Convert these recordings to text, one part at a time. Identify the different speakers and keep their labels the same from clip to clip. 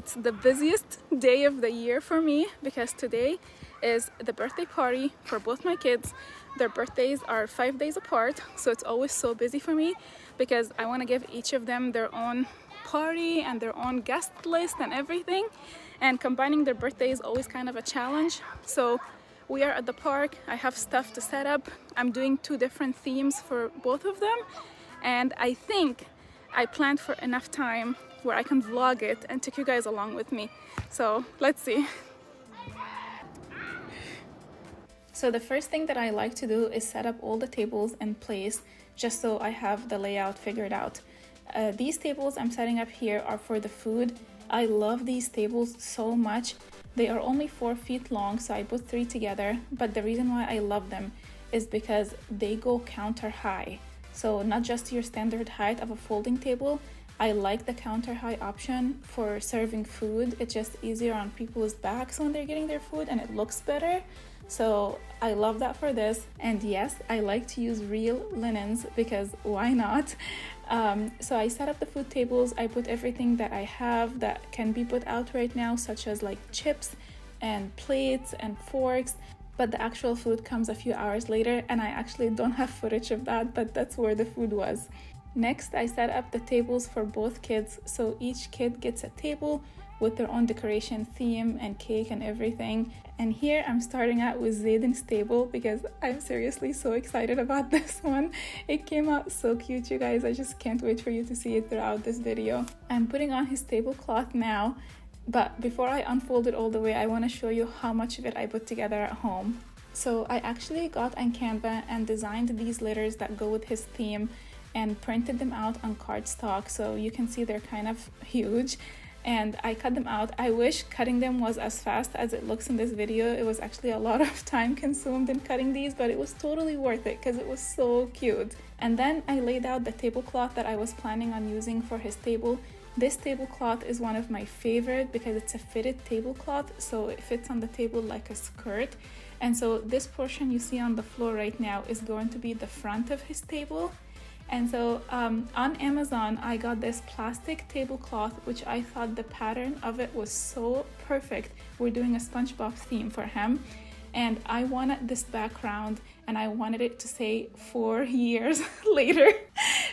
Speaker 1: It's the busiest day of the year for me because today is the birthday party for both my kids. Their birthdays are 5 days apart, so it's always so busy for me because I want to give each of them their own party and their own guest list and everything, and combining their birthday is always kind of a challenge. So we are at the park. I have stuff to set up. I'm doing 2 different themes for both of them, and I think I planned for enough time where I can vlog it and take you guys along with me. So let's see. So the first thing that I like to do is set up all the tables in place just so I have the layout figured out. These tables I'm setting up here are for the food. I love these tables so much. They are only 4 feet long, so I put 3 together, but the reason why I love them is because they go counter high. So not just your standard height of a folding table. I like the counter high option for serving food. It's just easier on people's backs when they're getting their food and it looks better. So I love that for this. And yes, I like to use real linens because why not? So I set up the food tables. I put everything that I have that can be put out right now, such as like chips and plates and forks. But the actual food comes a few hours later, and I actually don't have footage of that, but that's where the food was. Next, I set up the tables for both kids, so each kid gets a table with their own decoration theme and cake and everything. And here I'm starting out with Zayden's table because I'm seriously so excited about this one. It came out so cute, you guys. I just can't wait for you to see it throughout this video. I'm putting on his tablecloth now, but before I unfold it all the way, I want to show you how much of it I put together at home. So I actually got on Canva and designed these letters that go with his theme and printed them out on cardstock, so you can see they're kind of huge. And I cut them out. I wish cutting them was as fast as it looks in this video. It was actually a lot of time consumed in cutting these, but it was totally worth it because it was so cute. And then I laid out the tablecloth that I was planning on using for his table. This tablecloth is one of my favorite because it's a fitted tablecloth, so it fits on the table like a skirt. And so this portion you see on the floor right now is going to be the front of his table. And so on Amazon, I got this plastic tablecloth, which I thought the pattern of it was so perfect. We're doing a SpongeBob theme for him. And I wanted this background and I wanted it to say 4 years later,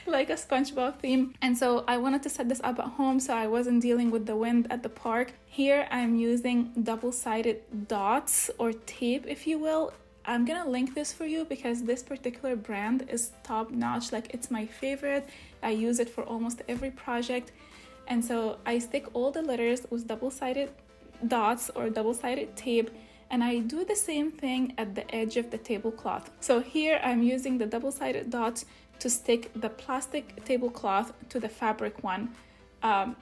Speaker 1: like a SpongeBob theme. And so I wanted to set this up at home so I wasn't dealing with the wind at the park. Here I'm using double-sided dots or tape, if you will. I'm gonna link this for you because this particular brand is top notch. Like, it's my favorite. I use it for almost every project. And so I stick all the letters with double-sided dots or double-sided tape, and I do the same thing at the edge of the tablecloth. So here I'm using the double-sided dots to stick the plastic tablecloth to the fabric one.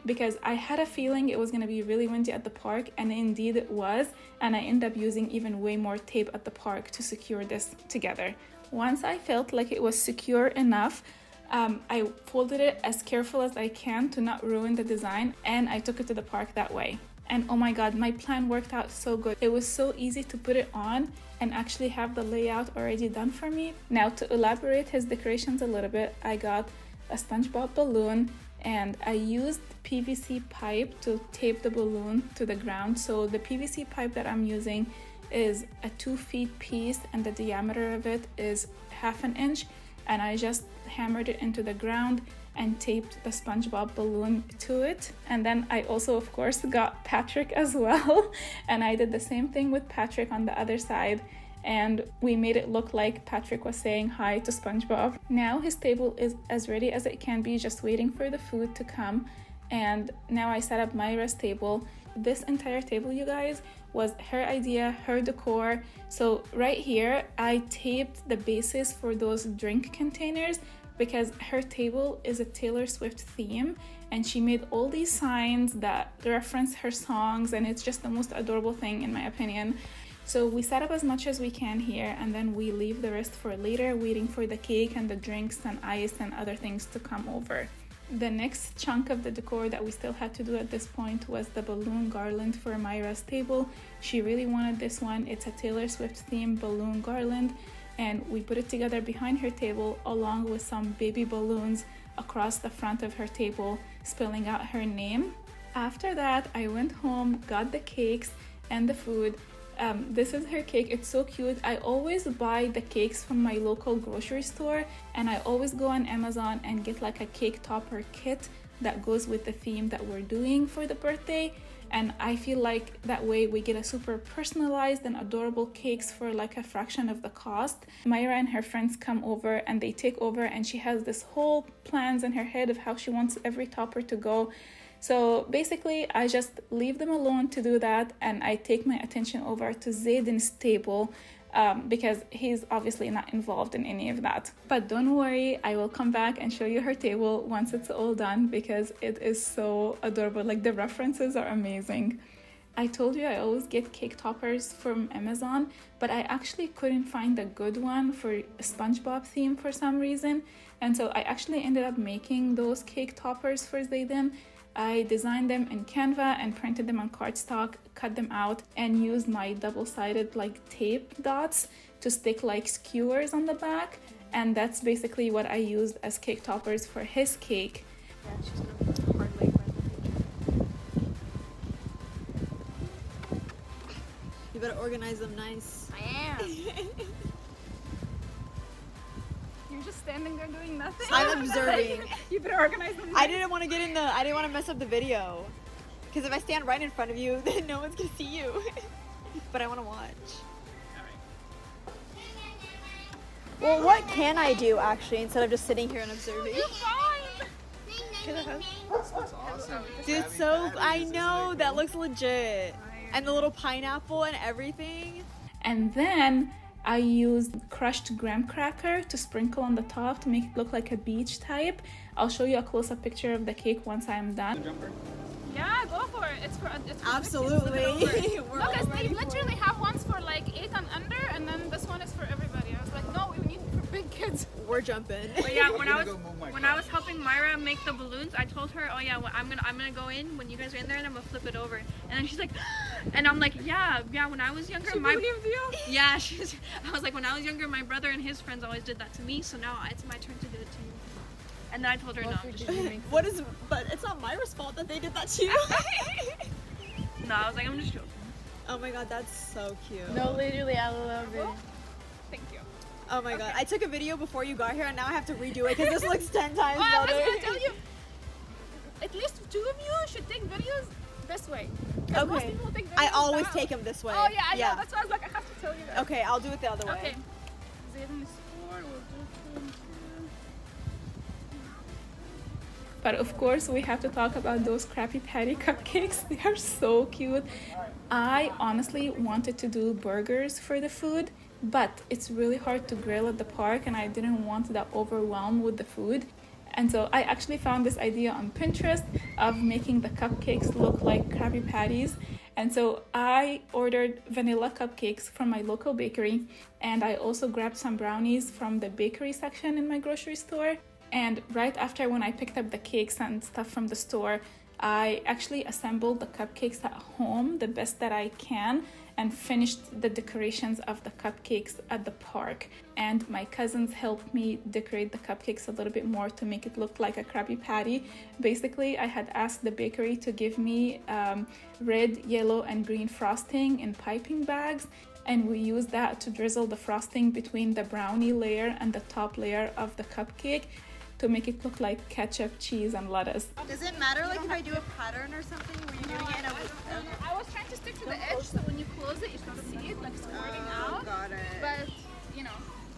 Speaker 1: Because I had a feeling it was going to be really windy at the park, and indeed it was, and I ended up using even way more tape at the park to secure this together. Once I felt like it was secure enough, I folded it as careful as I can to not ruin the design, and I took it to the park that way. And oh my god, my plan worked out so good. It was so easy to put it on and actually have the layout already done for me. Now, to elaborate his decorations a little bit, I got a SpongeBob balloon, and I used PVC pipe to tape the balloon to the ground. So the PVC pipe that I'm using is a 2 feet piece and the diameter of it is 1/2 inch, and I just hammered it into the ground and taped the SpongeBob balloon to it. And then I also, of course, got Patrick as well, and I did the same thing with Patrick on the other side, and we made it look like Patrick was saying hi to SpongeBob. Now his table is as ready as it can be, just waiting for the food to come. And now I set up Myra's table. This entire table, you guys, was her idea, her decor. So right here, I taped the bases for those drink containers because her table is a Taylor Swift theme, and she made all these signs that reference her songs, and it's just the most adorable thing in my opinion. So we set up as much as we can here, and then we leave the rest for later, waiting for the cake and the drinks and ice and other things to come over. The next chunk of the decor that we still had to do at this point was the balloon garland for Myra's table. She really wanted this one. It's a Taylor Swift themed balloon garland, and we put it together behind her table along with some baby balloons across the front of her table, spelling out her name. After that, I went home, got the cakes and the food. This is her cake. It's so cute. I always buy the cakes from my local grocery store, and I always go on Amazon and get like a cake topper kit that goes with the theme that we're doing for the birthday. And I feel like that way we get a super personalized and adorable cakes for like a fraction of the cost. Myra and her friends come over and they take over, and she has this whole plans in her head of how she wants every topper to go. So basically I just leave them alone to do that, and I take my attention over to Zayden's table because he's obviously not involved in any of that. But don't worry, I will come back and show you her table once it's all done because it is so adorable. Like, the references are amazing. I told you I always get cake toppers from Amazon, but I actually couldn't find a good one for SpongeBob theme for some reason. And so I actually ended up making those cake toppers for Zayden. I designed them in Canva and printed them on cardstock, cut them out, and used my double-sided like tape dots to stick like skewers on the back. And that's basically what I used as cake toppers for his cake.
Speaker 2: Yeah, she's gonna hard leg by the picture. You better organize them nice.
Speaker 1: I am. You're just standing there doing nothing.
Speaker 2: I'm observing.
Speaker 1: You better organize them.
Speaker 2: I didn't want to I didn't want to mess up the video. Because if I stand right in front of you, then no one's gonna see you. But I want to watch. Well, what can I do actually instead of just sitting here and observing? Dude, so I know that looks legit. And the little pineapple and everything.
Speaker 1: And then I used crushed graham cracker to sprinkle on the top to make it look like a beach type. I'll show you a close-up picture of the cake once I'm done.
Speaker 3: Yeah, go for it. It's for
Speaker 2: Absolutely.
Speaker 3: No, because they literally have ones for like 8 and under, and then this one is for everybody. I was like, no, we need it for big kids.
Speaker 2: We're jumping.
Speaker 3: But yeah, when I was helping Myra make the balloons, I told her, oh yeah, well, I'm gonna go in when you guys are in there, and I'm gonna flip it over. And then she's like, and I'm like, yeah. When I was younger, yeah, I was like, when I was younger, my brother and his friends always did that to me. So now it's my turn to do it to you. And then I told her no.
Speaker 2: But it's not Myra's fault that they did that to you.
Speaker 3: No, I was like, I'm just joking.
Speaker 2: Oh my god, that's so cute.
Speaker 3: No, literally, I love it. Thank you.
Speaker 2: Oh my god, I took a video before you got here and now I have to redo it because this looks 10 times
Speaker 3: well,
Speaker 2: better.
Speaker 3: I was gonna tell you, at least 2 of you should take videos this way.
Speaker 2: Okay.
Speaker 3: Most people take videos
Speaker 2: I always
Speaker 3: that
Speaker 2: take them this way.
Speaker 3: Oh yeah, I know. That's why I was like, I have to tell you that.
Speaker 2: Okay, I'll do it the other way.
Speaker 3: Okay. Zayden is 4, we'll do 2 and 2.
Speaker 1: But of course, we have to talk about those Krabby Patty cupcakes. They are so cute. I honestly wanted to do burgers for the food, but it's really hard to grill at the park, and I didn't want that overwhelm with the food. And so I actually found this idea on Pinterest of making the cupcakes look like Krabby Patties. And so I ordered vanilla cupcakes from my local bakery, and I also grabbed some brownies from the bakery section in my grocery store. And right after, when I picked up the cakes and stuff from the store, I actually assembled the cupcakes at home the best that I can and finished the decorations of the cupcakes at the park. And my cousins helped me decorate the cupcakes a little bit more to make it look like a Krabby Patty. Basically, I had asked the bakery to give me red, yellow, and green frosting in piping bags, and we used that to drizzle the frosting between the brownie layer and the top layer of the cupcake to make it look like ketchup, cheese, and lettuce.
Speaker 2: Does it matter like if I do a pattern or something where you're doing it in
Speaker 3: I was trying to stick to the edge so when you close it, you can see it like squirting out.
Speaker 2: Got it.
Speaker 3: But, you know,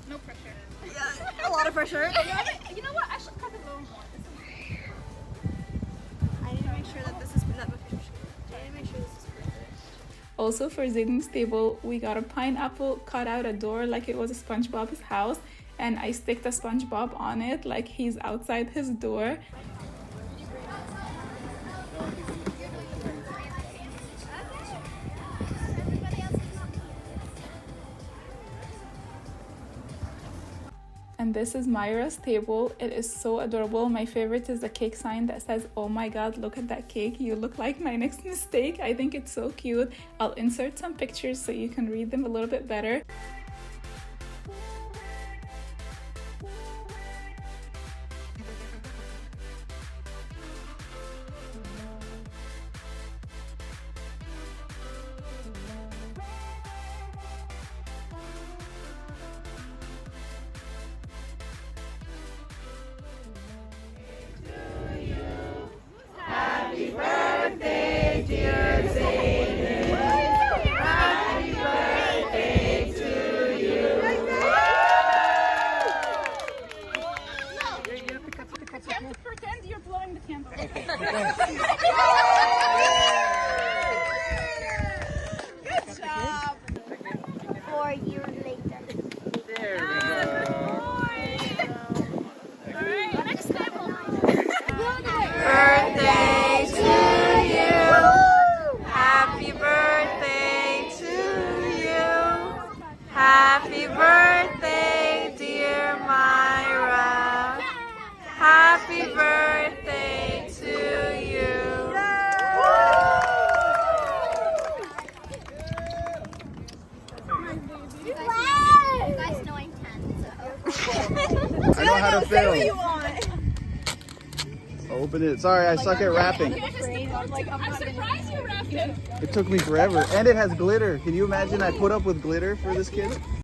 Speaker 3: no pressure.
Speaker 2: Yeah, a lot of pressure.
Speaker 3: You know what? I should cut it a little more.
Speaker 2: I need to make sure that this is perfect.
Speaker 1: Also, for Zayden's table, we got a pineapple, cut out a door like it was a SpongeBob's house, and I sticked a SpongeBob on it like he's outside his door. And this is Myra's table. It is so adorable. My favorite is the cake sign that says, "Oh my god, look at that cake. You look like my next mistake." I think it's so cute. I'll insert some pictures so you can read them a little bit better.
Speaker 4: You guys know I'm 10, so.
Speaker 5: I know how to
Speaker 2: Say what you
Speaker 5: film.
Speaker 2: want.
Speaker 5: Open it. Sorry, I suck at wrapping.
Speaker 3: I'm surprised you wrapped it.
Speaker 5: It took me forever. And it has glitter. Can you imagine I put up with glitter for this kid?